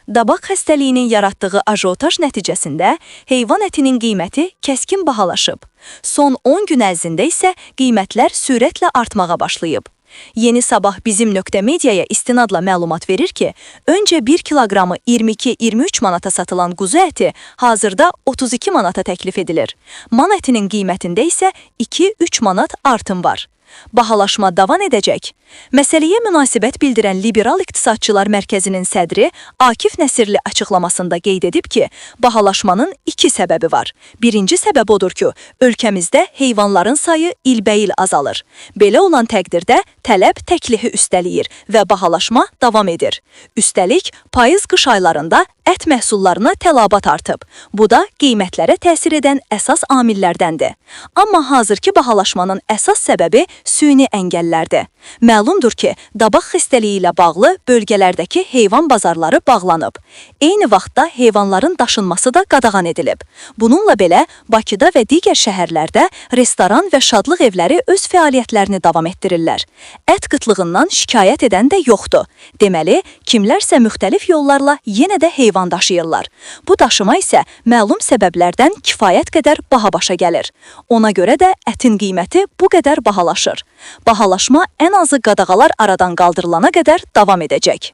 Dabaq xəstəliyinin yaratdığı ajotaj nəticəsində heyvan ətinin qiyməti kəskin bahalaşıb. Son 10 gün ərzində isə qiymətlər sürətlə artmağa başlayıb. Yeni Sabah bizim .mediaya istinadla məlumat verir ki, öncə 1 kiloqramı 22-23 manata satılan quzu əti hazırda 32 manata təklif edilir. Man ətinin qiymətində isə 2-3 manat artım var. Bahalaşma davam edəcək. Məsələyə münasibət bildirən Liberal İqtisadçılar Mərkəzinin sədri Akif Nəsirli açıqlamasında qeyd edib ki, bahalaşmanın 2 səbəbi var. Birinci səbəb odur ki, ölkəmizdə heyvanların sayı ilbəil azalır. Belə olan təqdirdə tələb təklifi üstəliyir və bahalaşma davam edir. Üstəlik, payız-qış aylarında ət məhsullarına tələbat artıb. Bu da qiymətlərə təsir edən əsas amillərdəndir. Amma hazırki bahalaşmanın əsas səbəbi süni əngəllərdir. Məlumdur ki, dabaq xəstəliyi ilə bağlı bölgələrdəki heyvan bazarları bağlanıb. Eyni vaxtda heyvanların daşınması da qadağan edilib. Bununla belə, Bakıda və digər şəhərlərdə restoran və şadlıq evləri öz fəaliyyətlərini davam etdirirlər. Ət qıtlığından şikayət edən də yoxdur. Deməli, kimlərsə müxtəlif yollarla yenə də heyvan daşıyırlar. Bu daşıma isə məlum səbəblərdən kifayət qədər baha başa gəlir. Ona görə də ətin qiyməti bu qədər bahalaşır. Bahalaşma ən azı qadağalar aradan qaldırılana qədər davam edəcək.